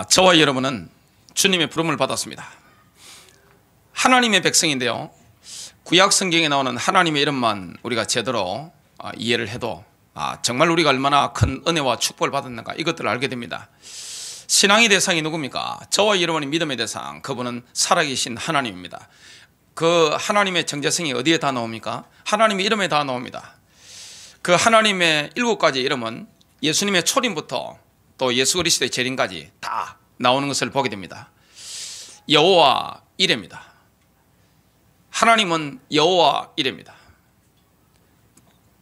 저와 여러분은 주님의 부름을 받았습니다. 하나님의 백성인데요, 구약 성경에 나오는 하나님의 이름만 우리가 제대로 이해를 해도 정말 우리가 얼마나 큰 은혜와 축복을 받았는가 이것들을 알게 됩니다. 신앙의 대상이 누굽니까? 저와 여러분의 믿음의 대상, 그분은 살아계신 하나님입니다. 그 하나님의 정체성이 어디에 다 나옵니까? 하나님의 이름에 다 나옵니다. 그 하나님의 7가지 이름은 예수님의 초림부터 또 예수 그리스도의 재림까지 다 나오는 것을 보게 됩니다. 여호와 이레입니다. 하나님은 여호와 이레입니다.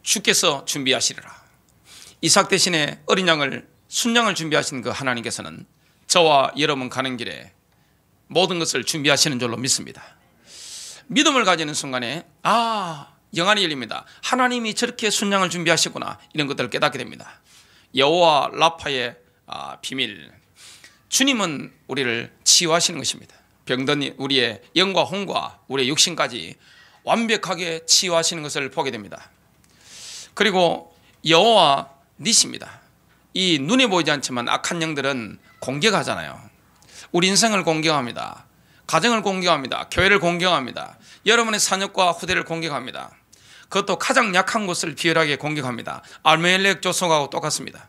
주께서 준비하시리라. 이삭 대신에 어린 양을 순양을 준비하신 그 하나님께서는 저와 여러분 가는 길에 모든 것을 준비하시는 줄로 믿습니다. 믿음을 가지는 순간에 영안이 열립니다. 하나님이 저렇게 순양을 준비하시구나, 이런 것들을 깨닫게 됩니다. 여호와 라파의 비밀, 주님은 우리를 치유하시는 것입니다. 병든 우리의 영과 혼과 우리의 육신까지 완벽하게 치유하시는 것을 보게 됩니다. 그리고 여호와 니시입니다. 이 눈에 보이지 않지만 악한 영들은 공격하잖아요. 우리 인생을 공격합니다. 가정을 공격합니다. 교회를 공격합니다. 여러분의 자녀과 후대를 공격합니다. 그것도 가장 약한 곳을 비열하게 공격합니다. 아비멜렉 조속하고 똑같습니다.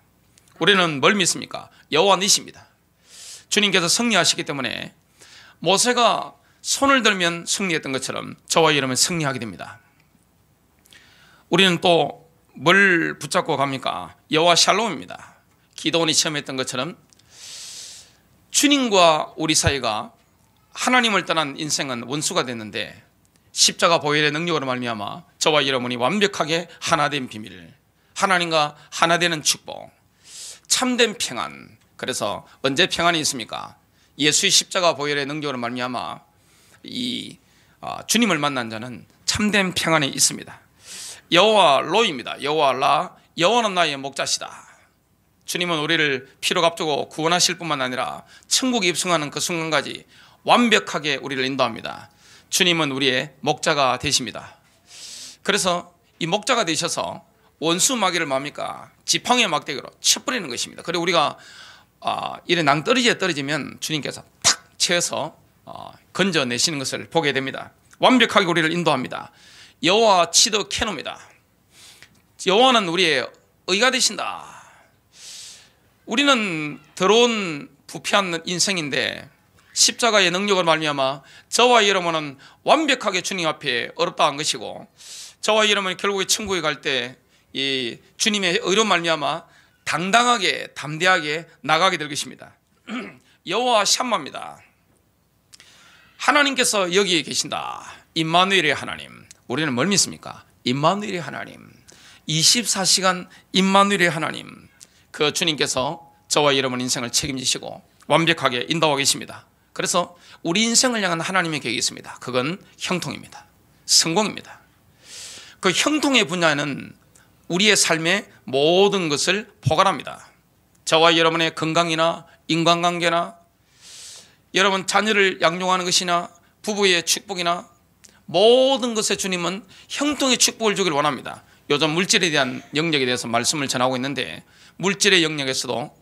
우리는 뭘 믿습니까? 여호와 니시입니다. 주님께서 승리하시기 때문에 모세가 손을 들면 승리했던 것처럼 저와 여러분은 승리하게 됩니다. 우리는 또 뭘 붙잡고 갑니까? 여호와 샬롬입니다. 기도원이 체험했던 것처럼 주님과 우리 사이가, 하나님을 떠난 인생은 원수가 됐는데 십자가 보혈의 능력으로 말미암아 저와 여러분이 완벽하게 하나된 비밀, 하나님과 하나되는 축복, 참된 평안. 그래서 언제 평안이 있습니까? 예수의 십자가 보혈의 능력으로 말미암아 주님을 만난 자는 참된 평안이 있습니다. 여호와 로이입니다. 여호와 라, 여호와는 나의 목자시다. 주님은 우리를 피로 값주고 구원하실 뿐만 아니라 천국에 입성하는 그 순간까지 완벽하게 우리를 인도합니다. 주님은 우리의 목자가 되십니다. 그래서 이 목자가 되셔서 원수 마귀를 뭡니까? 지팡이의 막대기로 쳐버리는 것입니다. 그리고 우리가 이래 낭떠러지에 떨어지면 주님께서 탁 쳐서 건져내시는 것을 보게 됩니다. 완벽하게 우리를 인도합니다. 여호와 치드 캐노입니다. 여호와는 우리의 의가 되신다. 우리는 더러운 부패한 인생인데 십자가의 능력을 말미암아 저와 여러분은 완벽하게 주님 앞에 어렵다 한 것이고, 저와 여러분이 결국에 천국에 갈 때 이 주님의 의로 말미암아 당당하게 담대하게 나가게 될 것입니다. 여호와 샴마입니다. 하나님께서 여기에 계신다. 임마누엘의 하나님. 우리는 뭘 믿습니까? 임마누엘의 하나님, 24시간 임마누엘의 하나님, 그 주님께서 저와 여러분 인생을 책임지시고 완벽하게 인도하고 계십니다. 그래서 우리 인생을 향한 하나님의 계획이 있습니다. 그건 형통입니다. 성공입니다. 그 형통의 분야는 우리의 삶의 모든 것을 포괄합니다. 저와 여러분의 건강이나 인간관계나 여러분 자녀를 양육하는 것이나 부부의 축복이나 모든 것에 주님은 형통의 축복을 주길 원합니다. 요즘 물질에 대한 영역에 대해서 말씀을 전하고 있는데, 물질의 영역에서도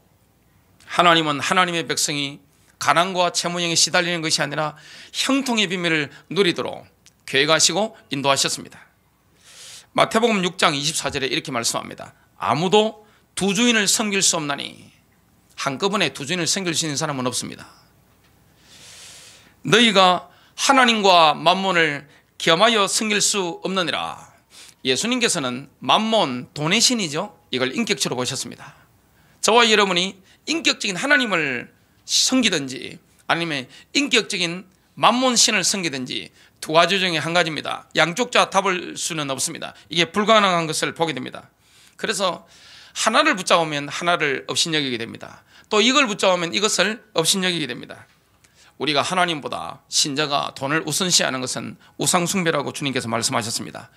하나님은 하나님의 백성이 가난과 채무형에 시달리는 것이 아니라 형통의 비밀을 누리도록 계획하시고 인도하셨습니다. 마태복음 6장 24절에 이렇게 말씀합니다. 아무도 두 주인을 섬길 수 없나니, 한꺼번에 두 주인을 섬길 수 있는 사람은 없습니다. 너희가 하나님과 만몬을 겸하여 섬길 수 없느니라. 예수님께서는 만몬, 돈의 신이죠. 이걸 인격체로 보셨습니다. 저와 여러분이 인격적인 하나님을 섬기든지 아니면 인격적인 만몬 신을 섬기든지 두 가지 중에 한 가지입니다. 양쪽 다 답을 수는 없습니다. 이게 불가능한 것을 보게 됩니다. 그래서 하나를 붙잡으면 하나를 업신여기게 됩니다. 또 이걸 붙잡으면 이것을 업신여기게 됩니다. 우리가 하나님보다 신자가 돈을 우선시하는 것은 우상숭배라고 주님께서 말씀하셨습니다.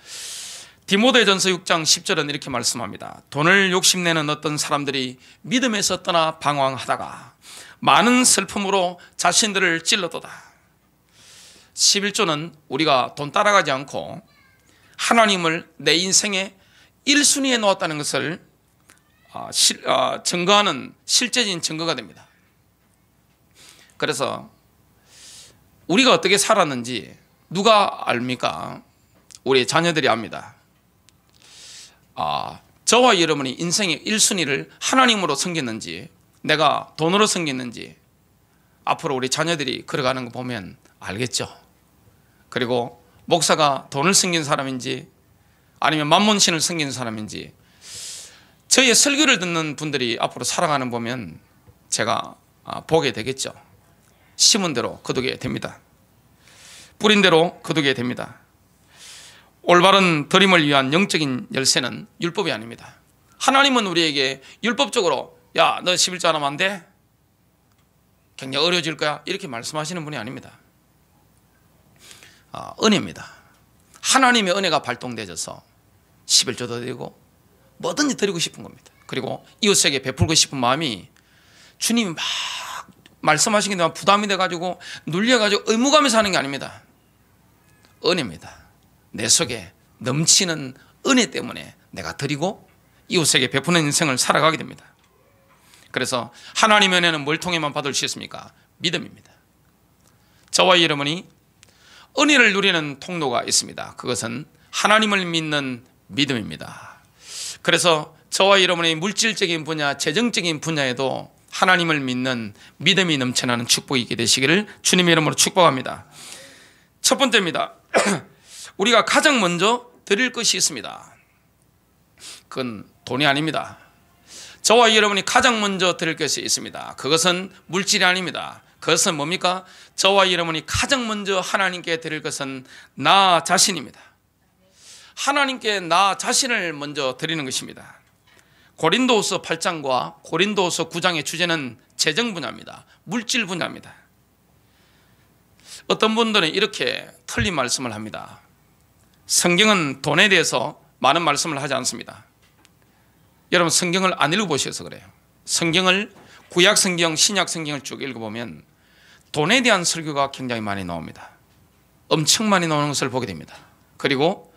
디모데전서 6장 10절은 이렇게 말씀합니다. 돈을 욕심내는 어떤 사람들이 믿음에서 떠나 방황하다가 많은 슬픔으로 자신들을 찔러도다. 11조는 우리가 돈 따라가지 않고 하나님을 내 인생의 1순위에 놓았다는 것을 증거하는 실제적인 증거가 됩니다. 그래서 우리가 어떻게 살았는지 누가 압니까? 우리 자녀들이 압니다. 저와 여러분이 인생의 1순위를 하나님으로 섬겼는지, 내가 돈으로 섬겼는지 앞으로 우리 자녀들이 걸어가는 거 보면 알겠죠. 그리고 목사가 돈을 섬긴 사람인지 아니면 만몬신을 섬긴 사람인지 저의 설교를 듣는 분들이 앞으로 살아가는 보면 제가 보게 되겠죠. 심은 대로 거두게 됩니다. 뿌린 대로 거두게 됩니다. 올바른 드림을 위한 영적인 열쇠는 율법이 아닙니다. 하나님은 우리에게 율법적으로 야, 너 11조 안 하면 안 돼? 굉장히 어려워질 거야. 이렇게 말씀하시는 분이 아닙니다. 은혜입니다. 하나님의 은혜가 발동되어서 11조도 드리고 뭐든지 드리고 싶은 겁니다. 그리고 이웃에게 베풀고 싶은 마음이 주님이 막 말씀하시게 되면 부담이 돼가지고 눌려가지고 의무감에서 하는 게 아닙니다. 은혜입니다. 내 속에 넘치는 은혜 때문에 내가 드리고 이웃에게 베푸는 인생을 살아가게 됩니다. 그래서 하나님의 은혜는 뭘 통해만 받을 수 있습니까? 믿음입니다. 저와 여러분이 은혜를 누리는 통로가 있습니다. 그것은 하나님을 믿는 믿음입니다. 그래서 저와 여러분의 물질적인 분야, 재정적인 분야에도 하나님을 믿는 믿음이 넘쳐나는 축복이 있게 되시기를 주님의 이름으로 축복합니다. 첫 번째입니다. 우리가 가장 먼저 드릴 것이 있습니다. 그건 돈이 아닙니다. 저와 여러분이 가장 먼저 드릴 것이 있습니다. 그것은 물질이 아닙니다. 그것은 뭡니까? 저와 여러분이 가장 먼저 하나님께 드릴 것은 나 자신입니다. 하나님께 나 자신을 먼저 드리는 것입니다. 고린도후서 8장과 고린도후서 9장의 주제는 재정 분야입니다. 물질 분야입니다. 어떤 분들은 이렇게 틀린 말씀을 합니다. 성경은 돈에 대해서 많은 말씀을 하지 않습니다. 여러분 성경을 안 읽어보셔서 그래요. 성경을 구약 성경, 신약 성경을 쭉 읽어보면 돈에 대한 설교가 굉장히 많이 나옵니다. 엄청 많이 나오는 것을 보게 됩니다. 그리고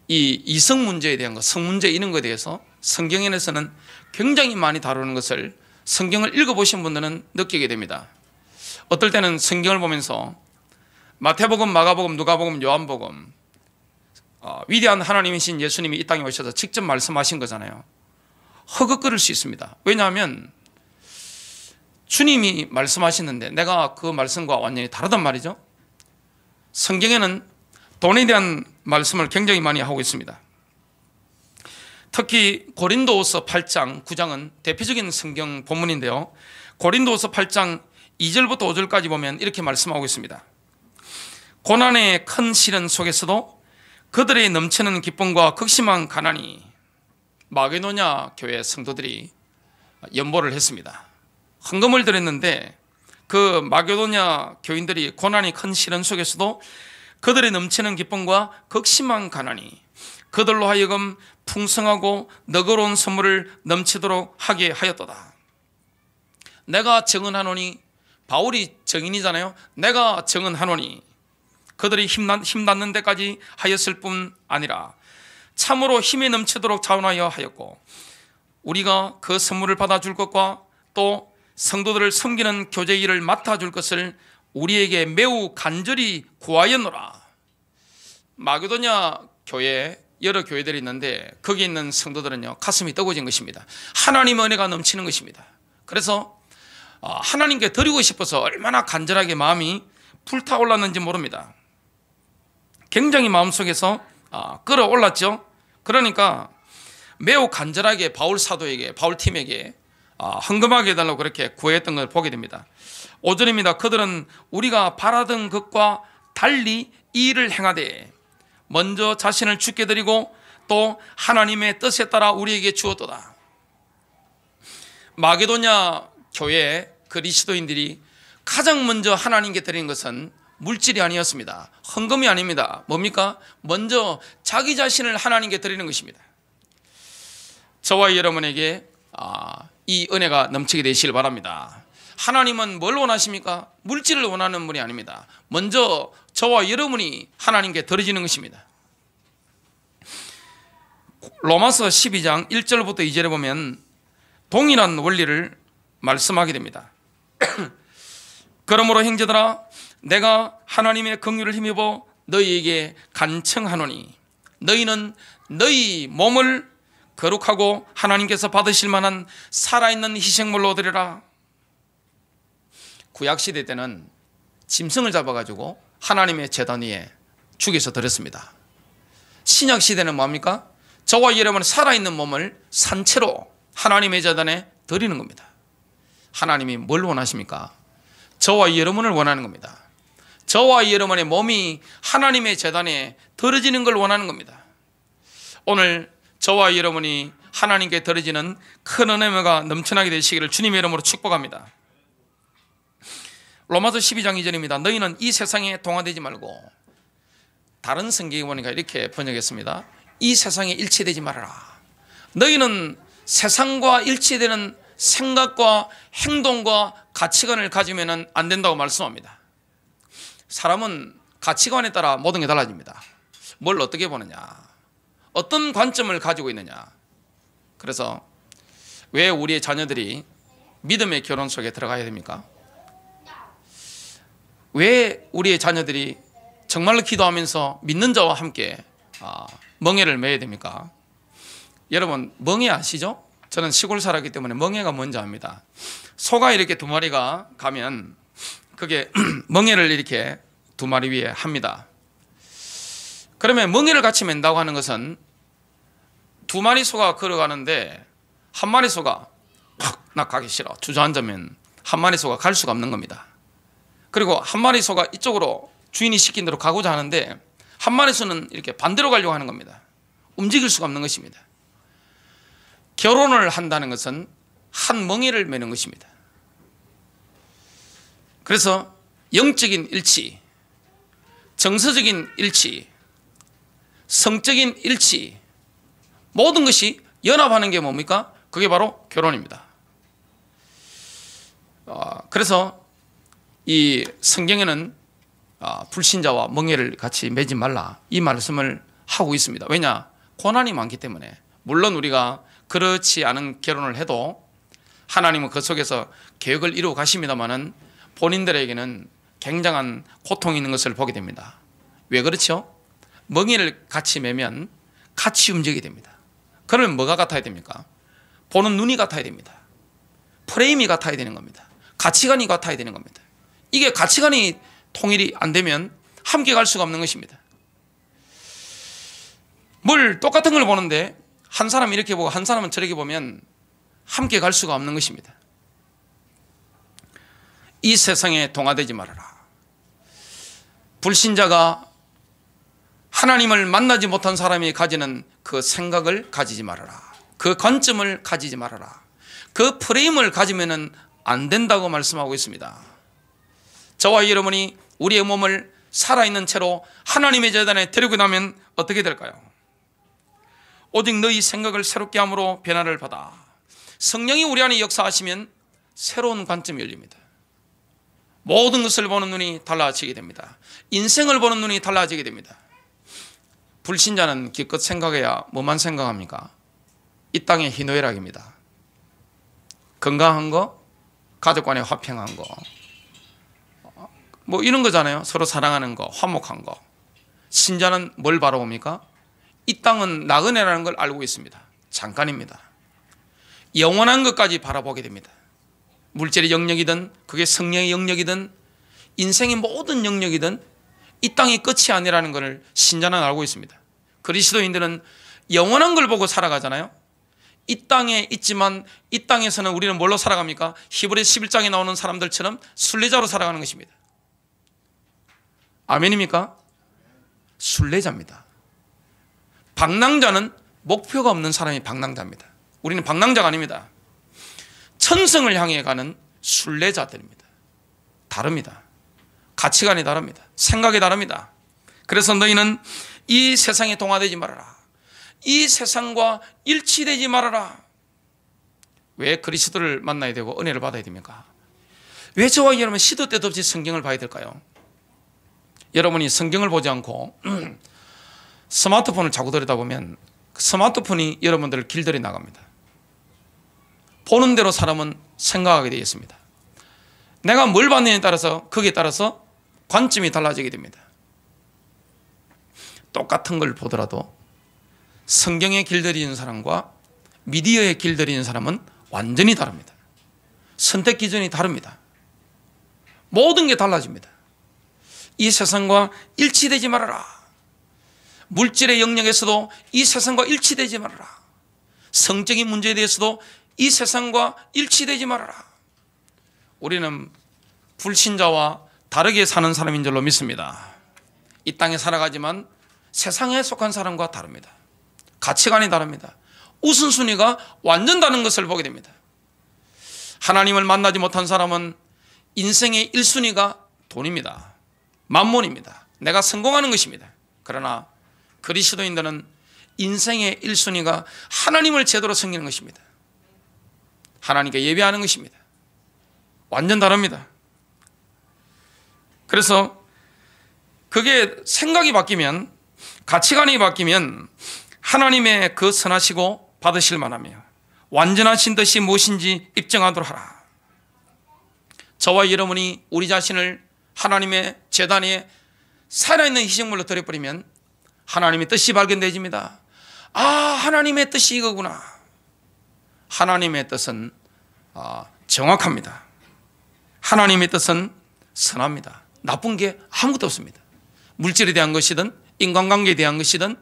이 이성 문제에 대한 것, 성 문제 이런 것에 대해서 성경에서는 굉장히 많이 다루는 것을 성경을 읽어보신 분들은 느끼게 됩니다. 어떨 때는 성경을 보면서 마태복음, 마가복음, 누가복음, 요한복음 위대한 하나님이신 예수님이 이 땅에 오셔서 직접 말씀하신 거잖아요. 허걱거릴 수 있습니다. 왜냐하면 주님이 말씀하시는데 내가 그 말씀과 완전히 다르단 말이죠. 성경에는 돈에 대한 말씀을 굉장히 많이 하고 있습니다. 특히 고린도후서 8장, 9장은 대표적인 성경 본문인데요. 고린도후서 8장 2절부터 5절까지 보면 이렇게 말씀하고 있습니다. 고난의 큰 시련 속에서도 그들의 넘치는 기쁨과 극심한 가난이 마게도냐 교회 성도들이 연보를 했습니다. 헌금을 드렸는데 그 마게도냐 교인들이 고난이 큰 시련 속에서도 그들의 넘치는 기쁨과 극심한 가난이 그들로 하여금 풍성하고 너그러운 선물을 넘치도록 하게 하였도다. 내가 증언하노니, 바울이 증인이잖아요. 내가 증언하노니 그들이 힘닿는 데까지 하였을 뿐 아니라 참으로 힘이 넘치도록 자원하여 하였고 우리가 그 선물을 받아줄 것과 또 성도들을 섬기는 교제 일을 맡아줄 것을 우리에게 매우 간절히 구하였노라. 마게도냐 교회 여러 교회들이 있는데 거기 있는 성도들은요 가슴이 뜨거워진 것입니다. 하나님의 은혜가 넘치는 것입니다. 그래서 하나님께 드리고 싶어서 얼마나 간절하게 마음이 불타올랐는지 모릅니다. 굉장히 마음속에서 끌어올랐죠. 그러니까 매우 간절하게 바울 사도에게, 바울 팀에게 헌금하게 해달라고 그렇게 구했던 걸 보게 됩니다. 5절입니다. 그들은 우리가 바라던 것과 달리 이 일을 행하되 먼저 자신을 주께 드리고 또 하나님의 뜻에 따라 우리에게 주었도다. 마게도냐 교회 그리스도인들이 가장 먼저 하나님께 드린 것은 물질이 아니었습니다. 헌금이 아닙니다. 뭡니까? 먼저 자기 자신을 하나님께 드리는 것입니다. 저와 여러분에게 이 은혜가 넘치게 되시길 바랍니다. 하나님은 뭘 원하십니까? 물질을 원하는 분이 아닙니다. 먼저 저와 여러분이 하나님께 드려지는 것입니다. 로마서 12장 1절부터 2절에 보면 동일한 원리를 말씀하게 됩니다. 그러므로 형제들아, 내가 하나님의 긍휼을 힘입어 너희에게 간청하노니 너희는 너희 몸을 거룩하고 하나님께서 받으실 만한 살아있는 희생물로 드리라. 구약시대 때는 짐승을 잡아가지고 하나님의 제단 위에 죽여서 드렸습니다. 신약시대는 뭡니까? 저와 여러분의 살아있는 몸을 산채로 하나님의 제단에 드리는 겁니다. 하나님이 뭘 원하십니까? 저와 여러분을 원하는 겁니다. 저와 여러분의 몸이 하나님의 제단에 드려지는 걸 원하는 겁니다. 오늘 저와 여러분이 하나님께 드려지는 큰 은혜가 넘쳐나게 되시기를 주님의 이름으로 축복합니다. 로마서 12장 2절입니다. 너희는 이 세상에 동화되지 말고, 다른 성경에 보니까 이렇게 번역했습니다. 이 세상에 일치되지 말아라. 너희는 세상과 일치되는 생각과 행동과 가치관을 가지면 안 된다고 말씀합니다. 사람은 가치관에 따라 모든 게 달라집니다. 뭘 어떻게 보느냐, 어떤 관점을 가지고 있느냐. 그래서 왜 우리의 자녀들이 믿음의 결혼 속에 들어가야 됩니까? 왜 우리의 자녀들이 정말로 기도하면서 믿는 자와 함께 멍에를 매야 됩니까? 여러분, 멍에 아시죠? 저는 시골 살았기 때문에 멍에가 뭔지 압니다. 소가 이렇게 두 마리가 가면 그게 멍에를 이렇게 두 마리 위에 합니다. 그러면 멍에를 같이 맨다고 하는 것은 두 마리 소가 걸어가는데 한 마리 소가 나 가기 싫어 주저앉으면 한 마리 소가 갈 수가 없는 겁니다. 그리고 한 마리 소가 이쪽으로 주인이 시킨 대로 가고자 하는데 한 마리 소는 이렇게 반대로 가려고 하는 겁니다. 움직일 수가 없는 것입니다. 결혼을 한다는 것은 한 멍에를 매는 것입니다. 그래서 영적인 일치, 정서적인 일치, 성적인 일치, 모든 것이 연합하는 게 뭡니까? 그게 바로 결혼입니다. 그래서 이 성경에는 불신자와 멍에를 같이 매지 말라, 이 말씀을 하고 있습니다. 왜냐? 고난이 많기 때문에. 물론 우리가 그렇지 않은 결혼을 해도 하나님은 그 속에서 계획을 이루어 가십니다마는 본인들에게는 굉장한 고통이 있는 것을 보게 됩니다. 왜 그렇죠? 멍에를 같이 매면 같이 움직이게 됩니다. 그러면 뭐가 같아야 됩니까? 보는 눈이 같아야 됩니다. 프레임이 같아야 되는 겁니다. 가치관이 같아야 되는 겁니다. 이게 가치관이 통일이 안 되면 함께 갈 수가 없는 것입니다. 뭘 똑같은 걸 보는데 한 사람은 이렇게 보고 한 사람은 저렇게 보면 함께 갈 수가 없는 것입니다. 이 세상에 동화되지 말아라. 불신자가 하나님을 만나지 못한 사람이 가지는 그 생각을 가지지 말아라. 그 관점을 가지지 말아라. 그 프레임을 가지면 안 된다고 말씀하고 있습니다. 저와 여러분이 우리의 몸을 살아있는 채로 하나님의 제단에 데리고 나면 어떻게 될까요? 오직 너희 생각을 새롭게 함으로 변화를 받아. 성령이 우리 안에 역사하시면 새로운 관점이 열립니다. 모든 것을 보는 눈이 달라지게 됩니다. 인생을 보는 눈이 달라지게 됩니다. 불신자는 기껏 생각해야 뭐만 생각합니까? 이 땅의 희노애락입니다. 건강한 거, 가족 간의 화평한 거, 뭐 이런 거잖아요. 서로 사랑하는 거, 화목한 거. 신자는 뭘 바라봅니까? 이 땅은 나그네라는 걸 알고 있습니다. 잠깐입니다. 영원한 것까지 바라보게 됩니다. 물질의 영역이든 그게 성령의 영역이든 인생의 모든 영역이든 이 땅이 끝이 아니라는 것을 신자는 알고 있습니다. 그리스도인들은 영원한 걸 보고 살아가잖아요. 이 땅에 있지만 이 땅에서는 우리는 뭘로 살아갑니까? 히브리서 11장에 나오는 사람들처럼 순례자로 살아가는 것입니다. 아멘입니까? 순례자입니다. 방랑자는 목표가 없는 사람이 방랑자입니다. 우리는 방랑자가 아닙니다. 천성을 향해 가는 순례자들입니다. 다릅니다. 가치관이 다릅니다. 생각이 다릅니다. 그래서 너희는 이 세상에 동화되지 말아라. 이 세상과 일치되지 말아라. 왜 그리스도를 만나야 되고 은혜를 받아야 됩니까? 왜 저와 여러분 시도 때도 없이 성경을 봐야 될까요? 여러분이 성경을 보지 않고 스마트폰을 자꾸 들여다보면 스마트폰이 여러분들을 길들여 나갑니다. 보는 대로 사람은 생각하게 되어 있습니다. 내가 뭘 받느냐에 따라서 거기에 따라서 관점이 달라지게 됩니다. 똑같은 걸 보더라도 성경에 길들이는 사람과 미디어에 길들이는 사람은 완전히 다릅니다. 선택 기준이 다릅니다. 모든 게 달라집니다. 이 세상과 일치되지 말아라. 물질의 영역에서도 이 세상과 일치되지 말아라. 성적인 문제에 대해서도 이 세상과 일치되지 말아라. 우리는 불신자와 다르게 사는 사람인 줄로 믿습니다. 이 땅에 살아가지만 세상에 속한 사람과 다릅니다. 가치관이 다릅니다. 우선순위가 완전 다른 것을 보게 됩니다. 하나님을 만나지 못한 사람은 인생의 1순위가 돈입니다. 만몬입니다. 내가 성공하는 것입니다. 그러나 그리스도인들은 인생의 1순위가 하나님을 제대로 섬기는 것입니다. 하나님께 예배하는 것입니다. 완전 다릅니다. 그래서 그게 생각이 바뀌면, 가치관이 바뀌면 하나님의 그 선하시고 받으실 만하며 완전하신 뜻이 무엇인지 입증하도록 하라. 저와 여러분이 우리 자신을 하나님의 제단에 살아있는 희생물로 드려버리면 하나님의 뜻이 발견되집니다. 아, 하나님의 뜻이 이거구나. 하나님의 뜻은 정확합니다. 하나님의 뜻은 선합니다. 나쁜 게 아무것도 없습니다. 물질에 대한 것이든 인간관계에 대한 것이든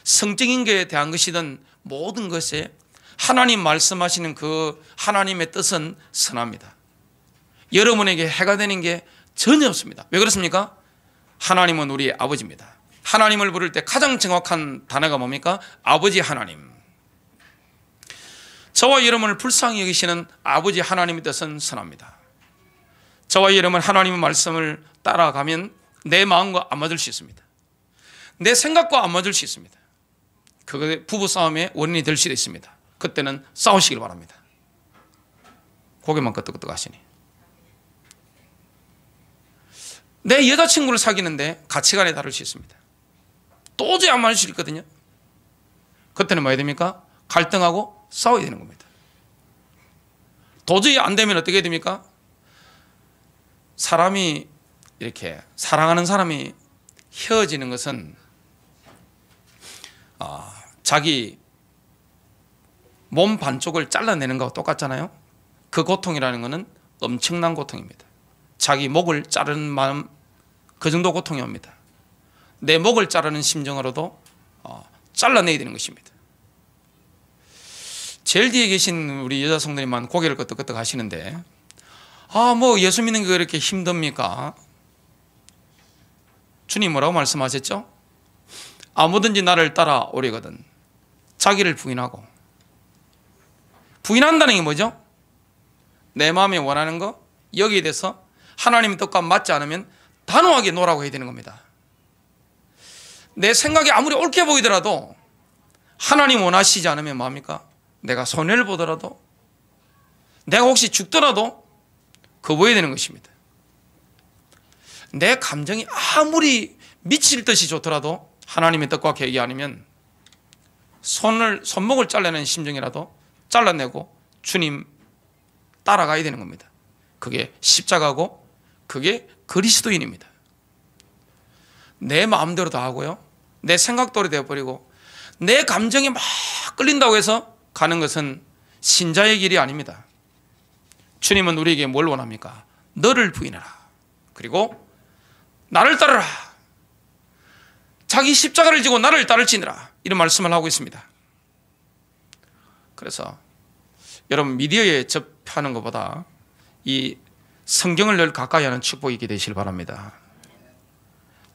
성적인 것에 대한 것이든 모든 것에 하나님 말씀하시는 그 하나님의 뜻은 선합니다. 여러분에게 해가 되는 게 전혀 없습니다. 왜 그렇습니까? 하나님은 우리의 아버지입니다. 하나님을 부를 때 가장 정확한 단어가 뭡니까? 아버지 하나님. 저와 여러분을 불쌍히 여기시는 아버지 하나님의 뜻은 선합니다. 저와 여러분 하나님의 말씀을 따라가면 내 마음과 안 맞을 수 있습니다. 내 생각과 안 맞을 수 있습니다. 그게 부부싸움의 원인이 될 수도 있습니다. 그때는 싸우시길 바랍니다. 고개만 끄덕끄덕 하시니. 내 여자친구를 사귀는데 가치관이 다를 수 있습니다. 도저히 안 맞을 수 있거든요. 그때는 뭐 해야 됩니까? 갈등하고 싸워야 되는 겁니다. 도저히 안 되면 어떻게 해야 됩니까? 사람이 이렇게 사랑하는 사람이 헤어지는 것은 자기 몸 반쪽을 잘라내는 거와 똑같잖아요. 그 고통이라는 것은 엄청난 고통입니다. 자기 목을 자르는 마음, 그 정도 고통이 옵니다. 내 목을 자르는 심정으로도 잘라내야 되는 것입니다. 제일 뒤에 계신 우리 여자 성도님만 고개를 끄덕끄덕 하시는데, 뭐 예수 믿는 게 그렇게 힘듭니까? 주님 뭐라고 말씀하셨죠? 아무든지 나를 따라오려거든 자기를 부인하고. 부인한다는 게 뭐죠? 내 마음에 원하는 거, 여기에 대해서 하나님의 뜻과 맞지 않으면 단호하게 노라고 해야 되는 겁니다. 내 생각이 아무리 옳게 보이더라도 하나님 원하시지 않으면 뭐합니까? 내가 손해를 보더라도, 내가 혹시 죽더라도 거부해야 되는 것입니다. 내 감정이 아무리 미칠 듯이 좋더라도 하나님의 뜻과 계획이 아니면 손목을 잘라내는 심정이라도 잘라내고 주님 따라가야 되는 겁니다. 그게 십자가고 그게 그리스도인입니다. 내 마음대로 다 하고요, 내 생각대로 되어버리고 내 감정이 막 끌린다고 해서 가는 것은 신자의 길이 아닙니다. 주님은 우리에게 뭘 원합니까? 너를 부인하라. 그리고 나를 따르라. 자기 십자가를 지고 나를 따를지니라. 이런 말씀을 하고 있습니다. 그래서 여러분 미디어에 접하는 것보다 이 성경을 늘 가까이 하는 축복이 있게 되시길 바랍니다.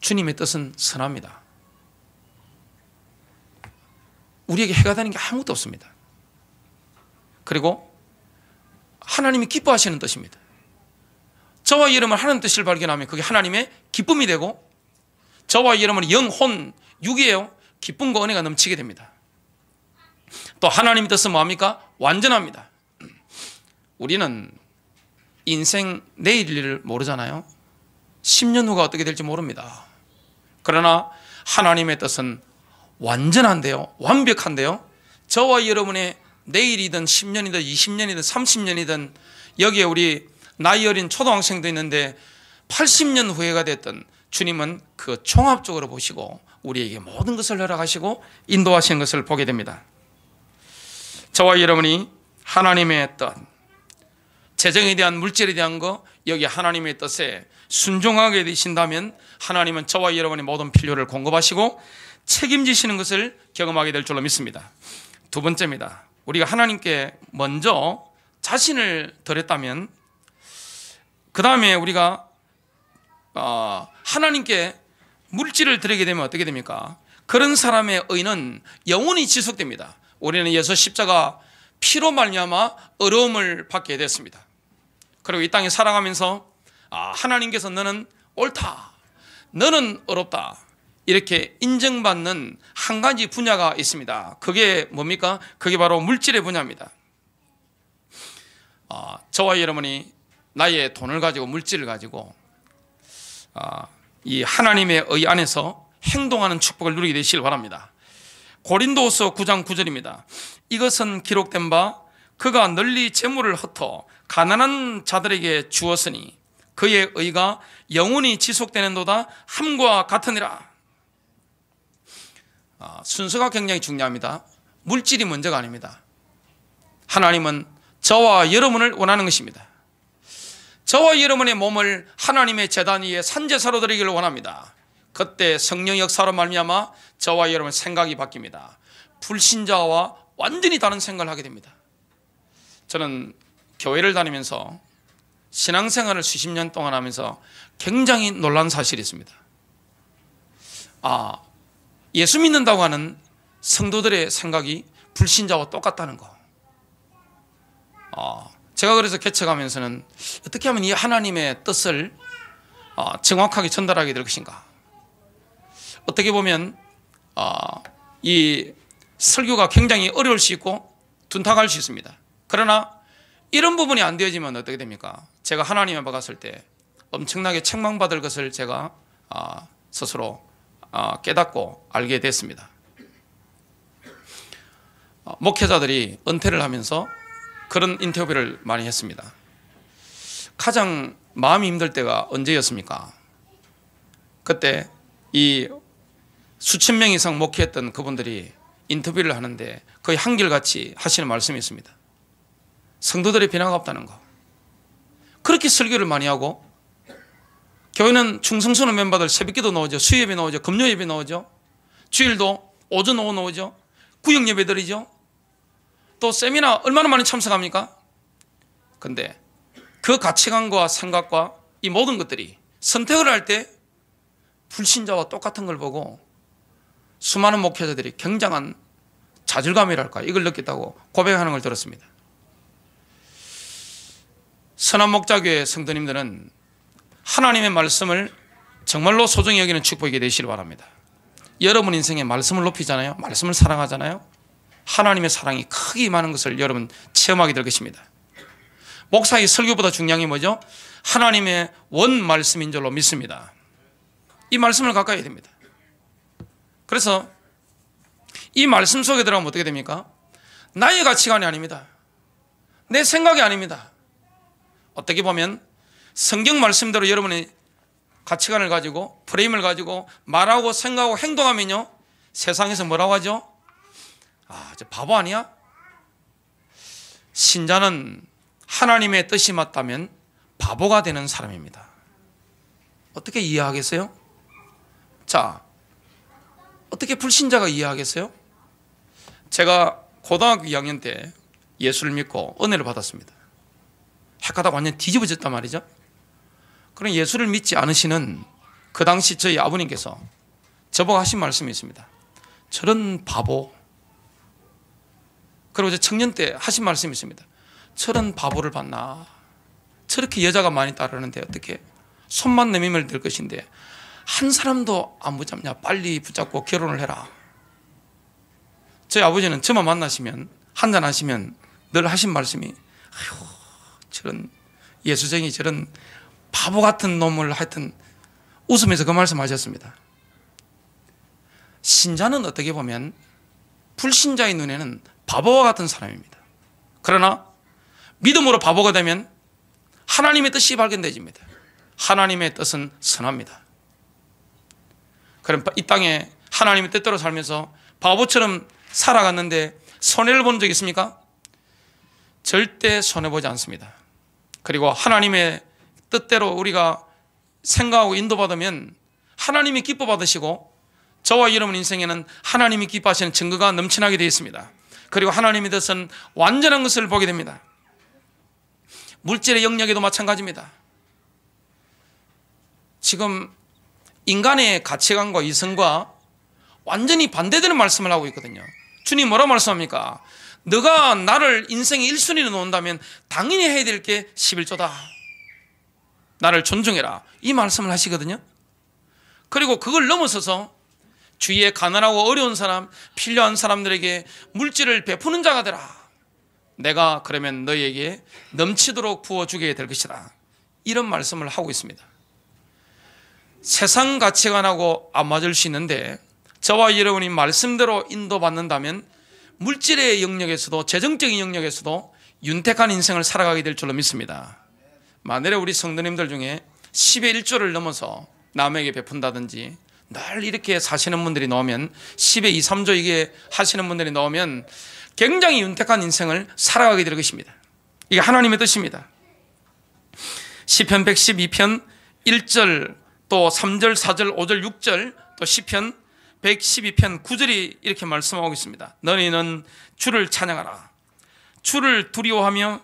주님의 뜻은 선합니다. 우리에게 해가 되는 게 아무것도 없습니다. 그리고 하나님이 기뻐하시는 뜻입니다. 저와 여러분 하나님 뜻을 발견하면 그게 하나님의 기쁨이 되고, 저와 여러분의 영혼, 육이에요, 기쁨과 은혜가 넘치게 됩니다. 또 하나님의 뜻은 뭐합니까? 완전합니다. 우리는 인생 내일 일을 모르잖아요. 10년 후가 어떻게 될지 모릅니다. 그러나 하나님의 뜻은 완전한데요, 완벽한데요, 저와 여러분의 내일이든 10년이든 20년이든 30년이든 여기에 우리 나이 어린 초등학생도 있는데 80년 후회가 됐던 주님은 그 종합적으로 보시고 우리에게 모든 것을 허락하시고 인도하시는 것을 보게 됩니다. 저와 여러분이 하나님의 뜻, 재정에 대한 물질에 대한 거, 여기 하나님의 뜻에 순종하게 되신다면 하나님은 저와 여러분의 모든 필요를 공급하시고 책임지시는 것을 경험하게 될 줄로 믿습니다. 두 번째입니다. 우리가 하나님께 먼저 자신을 드렸다면 그 다음에 우리가 하나님께 물질을 드리게 되면 어떻게 됩니까? 그런 사람의 의는 영원히 지속됩니다. 우리는 예수 십자가 피로 말미암아 어려움을 받게 됐습니다. 그리고 이 땅에 살아가면서 하나님께서 너는 옳다, 너는 어렵다 이렇게 인정받는 한 가지 분야가 있습니다. 그게 뭡니까? 그게 바로 물질의 분야입니다. 저와 여러분이 나의 돈을 가지고 물질을 가지고 이 하나님의 의 안에서 행동하는 축복을 누리게 되시길 바랍니다. 고린도후서 9장 9절입니다. 이것은 기록된 바 그가 널리 재물을 흩어 가난한 자들에게 주었으니 그의 의가 영원히 지속되는도다 함과 같으니라. 순서가 굉장히 중요합니다. 물질이 먼저가 아닙니다. 하나님은 저와 여러분을 원하는 것입니다. 저와 여러분의 몸을 하나님의 제단 위에 산제사로 드리기를 원합니다. 그때 성령 역사로 말미암아 저와 여러분 생각이 바뀝니다. 불신자와 완전히 다른 생각을 하게 됩니다. 저는 교회를 다니면서 신앙생활을 수십 년 동안 하면서 굉장히 놀란 사실이 있습니다. 예수 믿는다고 하는 성도들의 생각이 불신자와 똑같다는 거. 제가 그래서 개척하면서는 어떻게 하면 이 하나님의 뜻을 정확하게 전달하게 될 것인가. 어떻게 보면 이 설교가 굉장히 어려울 수 있고 둔탁할 수 있습니다. 그러나 이런 부분이 안 되어지면 어떻게 됩니까? 제가 하나님 앞에 갔을 때 엄청나게 책망받을 것을 제가 스스로 깨닫고 알게 됐습니다. 목회자들이 은퇴를 하면서 그런 인터뷰를 많이 했습니다. 가장 마음이 힘들 때가 언제였습니까? 그때 이 수천 명 이상 목회했던 그분들이 인터뷰를 하는데 거의 한결같이 하시는 말씀이 있습니다. 성도들의 변화가 없다는 거. 그렇게 설교를 많이 하고 교회는 충성스러운 멤버들 새벽기도 나오죠, 수요예배 나오죠, 금요예배 나오죠, 주일도 오전 오후 나오죠, 구역예배 드리죠, 또 세미나 얼마나 많이 참석합니까? 근데 그 가치관과 생각과 이 모든 것들이 선택을 할 때 불신자와 똑같은 걸 보고 수많은 목회자들이 굉장한 좌절감이랄까 이걸 느꼈다고 고백하는 걸 들었습니다. 선한목자교회 성도님들은 하나님의 말씀을 정말로 소중히 여기는 축복이 되시길 바랍니다. 여러분 인생에 말씀을 높이잖아요, 말씀을 사랑하잖아요. 하나님의 사랑이 크게 임하는 것을 여러분 체험하게 될 것입니다. 목사의 설교보다 중요한 게 뭐죠? 하나님의 원 말씀인 줄로 믿습니다. 이 말씀을 가까이 됩니다. 그래서 이 말씀 속에 들어가면 어떻게 됩니까? 나의 가치관이 아닙니다. 내 생각이 아닙니다. 어떻게 보면 성경 말씀대로 여러분의 가치관을 가지고 프레임을 가지고 말하고 생각하고 행동하면요, 세상에서 뭐라고 하죠? 저 바보 아니야? 신자는 하나님의 뜻이 맞다면 바보가 되는 사람입니다. 어떻게 이해하겠어요? 자, 어떻게 불신자가 이해하겠어요? 제가 고등학교 2학년 때 예수를 믿고 은혜를 받았습니다. 핵하다가 완전 뒤집어졌단 말이죠. 그럼 예수를 믿지 않으시는 그 당시 저희 아버님께서 저보고 하신 말씀이 있습니다. 저런 바보. 그리고 제 청년 때 하신 말씀이 있습니다. 저런 바보를 봤나. 저렇게 여자가 많이 따르는데 어떻게 손만 내밀면 될 것인데 한 사람도 안 붙잡냐. 빨리 붙잡고 결혼을 해라. 저희 아버지는 저만 만나시면 한잔 하시면 늘 하신 말씀이 아휴, 저런 예수쟁이, 저런 바보 같은 놈을 하여튼 웃으면서 그 말씀 하셨습니다. 신자는 어떻게 보면 불신자의 눈에는 바보와 같은 사람입니다. 그러나 믿음으로 바보가 되면 하나님의 뜻이 발견되집니다. 하나님의 뜻은 선합니다. 그럼 이 땅에 하나님의 뜻대로 살면서 바보처럼 살아갔는데 손해를 본 적 있습니까? 절대 손해보지 않습니다. 그리고 하나님의 뜻대로 우리가 생각하고 인도받으면 하나님이 기뻐 받으시고 저와 여러분 인생에는 하나님이 기뻐하시는 증거가 넘쳐나게 되어 있습니다. 그리고 하나님의 뜻은 완전한 것을 보게 됩니다. 물질의 영역에도 마찬가지입니다. 지금 인간의 가치관과 이성과 완전히 반대되는 말씀을 하고 있거든요. 주님 뭐라 말씀합니까? 너가 나를 인생의 1순위로 놓는다면 당연히 해야 될 게 11조다. 나를 존중해라. 이 말씀을 하시거든요. 그리고 그걸 넘어서서 주위에 가난하고 어려운 사람, 필요한 사람들에게 물질을 베푸는 자가 되라. 내가 그러면 너희에게 넘치도록 부어주게 될 것이다. 이런 말씀을 하고 있습니다. 세상 가치관하고 안 맞을 수 있는데 저와 여러분이 말씀대로 인도받는다면 물질의 영역에서도 재정적인 영역에서도 윤택한 인생을 살아가게 될 줄로 믿습니다. 만일에 우리 성도님들 중에 10의 1조를 넘어서 남에게 베푼다든지 늘 이렇게 사시는 분들이 나오면 10의 2, 3조 이게 하시는 분들이 나오면 굉장히 윤택한 인생을 살아가게 될 것입니다. 이게 하나님의 뜻입니다. 시편 112편 1절 또 3절, 4절, 5절, 6절 또 시편 112편 9절이 이렇게 말씀하고 있습니다. 너희는 주를 찬양하라. 주를 두려워하며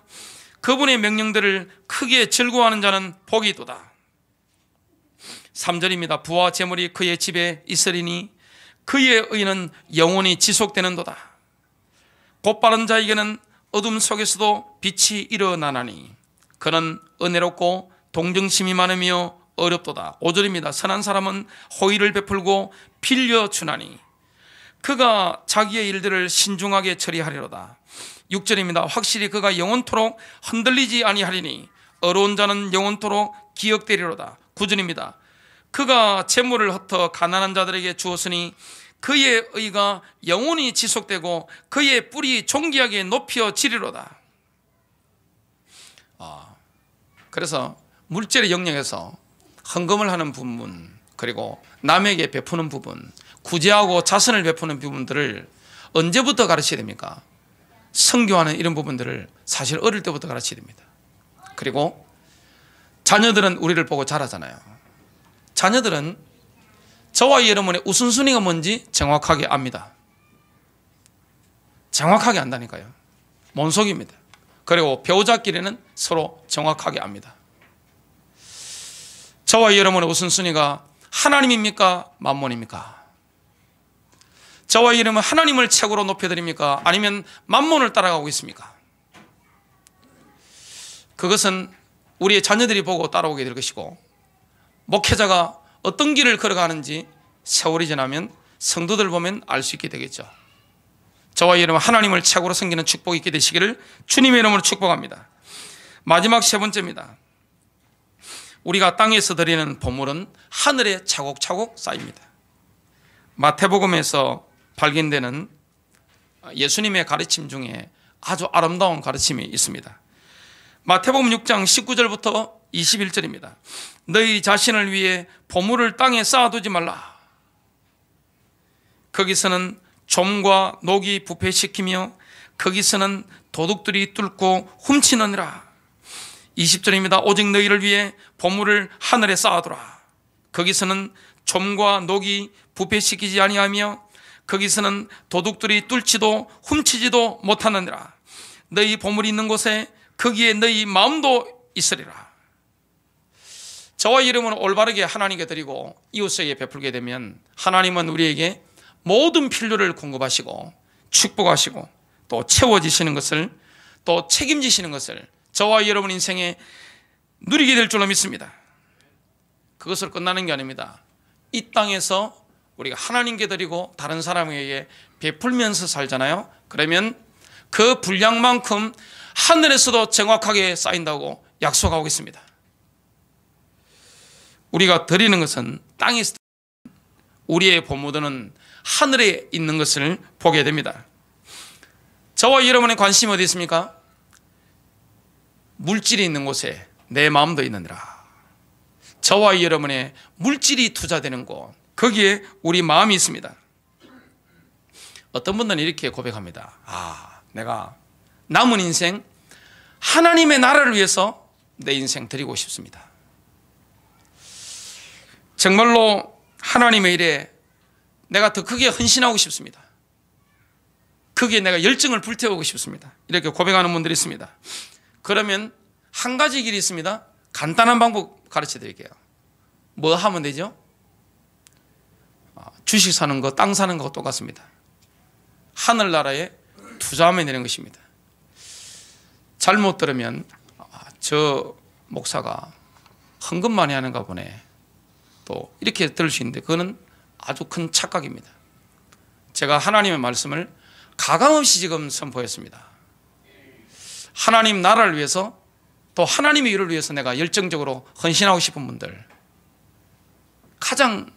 그분의 명령들을 크게 즐거워하는 자는 복이 있도다. 3절입니다. 부와 재물이 그의 집에 있으리니 그의 의는 영원히 지속되는도다. 곧바른 자에게는 어둠 속에서도 빛이 일어나나니 그는 은혜롭고 동정심이 많으며 어렵도다. 5절입니다. 선한 사람은 호의를 베풀고 빌려주나니 그가 자기의 일들을 신중하게 처리하리로다. 6절입니다. 확실히 그가 영원토록 흔들리지 아니하리니 어려운 자는 영원토록 기억되리로다. 9절입니다. 그가 재물을 흩어 가난한 자들에게 주었으니 그의 의가 영원히 지속되고 그의 뿔이 존귀하게 높여지리로다. 그래서 물질의 영역에서 헌금을 하는 부분, 그리고 남에게 베푸는 부분, 구제하고 자선을 베푸는 부분들을 언제부터 가르쳐야 됩니까? 선교하는 이런 부분들을 사실 어릴 때부터 가르쳐야 됩니다. 그리고 자녀들은 우리를 보고 자라잖아요. 자녀들은 저와 여러분의 우선순위가 뭔지 정확하게 압니다. 정확하게 안다니까요. 몬속입니다. 그리고 배우자끼리는 서로 정확하게 압니다. 저와 여러분의 우선순위가 하나님입니까? 만몬입니까? 저와 여러분은 하나님을 최고로 높여드립니까? 아니면 만몬을 따라가고 있습니까? 그것은 우리의 자녀들이 보고 따라오게 될 것이고, 목회자가 어떤 길을 걸어가는지 세월이 지나면 성도들 보면 알 수 있게 되겠죠. 저와 여러분 하나님을 최고로 섬기는 축복이 있게 되시기를 주님의 이름으로 축복합니다. 마지막 세 번째입니다. 우리가 땅에서 드리는 보물은 하늘에 차곡차곡 쌓입니다. 마태복음에서 발견되는 예수님의 가르침 중에 아주 아름다운 가르침이 있습니다. 마태복음 6장 19절부터 21절입니다. 너희 자신을 위해 보물을 땅에 쌓아두지 말라. 거기서는 좀과 녹이 부패시키며 거기서는 도둑들이 뚫고 훔치느니라. 20절입니다. 오직 너희를 위해 보물을 하늘에 쌓아두라. 거기서는 좀과 녹이 부패시키지 아니하며 거기서는 도둑들이 뚫지도 훔치지도 못하느니라. 너희 보물이 있는 곳에 거기에 너희 마음도 있으리라. 저와 여러분은 올바르게 하나님께 드리고 이웃에게 베풀게 되면 하나님은 우리에게 모든 필요를 공급하시고 축복하시고 또 채워지시는 것을, 또 책임지시는 것을 저와 여러분 인생에 누리게 될 줄로 믿습니다. 그것을 끝나는 게 아닙니다. 이 땅에서 우리가 하나님께 드리고 다른 사람에게 베풀면서 살잖아요. 그러면 그 분량만큼 하늘에서도 정확하게 쌓인다고 약속하고 있습니다. 우리가 드리는 것은 땅에서, 우리의 보물은 하늘에 있는 것을 보게 됩니다. 저와 여러분의 관심이 어디 있습니까? 물질이 있는 곳에 내 마음도 있느니라. 저와 여러분의 물질이 투자되는 곳, 거기에 우리 마음이 있습니다. 어떤 분들은 이렇게 고백합니다. 내가 남은 인생 하나님의 나라를 위해서 내 인생 드리고 싶습니다. 정말로 하나님의 일에 내가 더 크게 헌신하고 싶습니다. 거기에 내가 열정을 불태우고 싶습니다. 이렇게 고백하는 분들이 있습니다. 그러면 한 가지 길이 있습니다. 간단한 방법 가르쳐 드릴게요. 뭐 하면 되죠? 주식 사는 거, 땅 사는 거 똑같습니다. 하늘나라에 투자하면 되는 것입니다. 잘못 들으면 저 목사가 헌금 많이 하는가 보네, 또 이렇게 들을 수 있는데 그거는 아주 큰 착각입니다. 제가 하나님의 말씀을 가감없이 지금 선포했습니다. 하나님 나라를 위해서, 또 하나님의 일을 위해서 내가 열정적으로 헌신하고 싶은 분들, 가장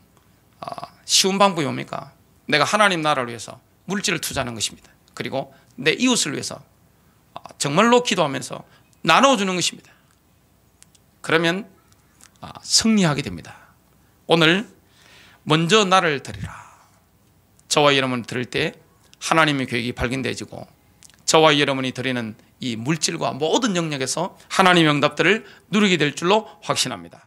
쉬운 방법이 뭡니까? 내가 하나님 나라를 위해서 물질을 투자하는 것입니다. 그리고 내 이웃을 위해서 정말로 기도하면서 나눠주는 것입니다. 그러면 승리하게 됩니다. 오늘 먼저 나를 드리라. 저와 여러분이 드릴 때 하나님의 계획이 발견되어지고, 저와 여러분이 드리는 이 물질과 모든 영역에서 하나님의 응답들을 누리게 될 줄로 확신합니다.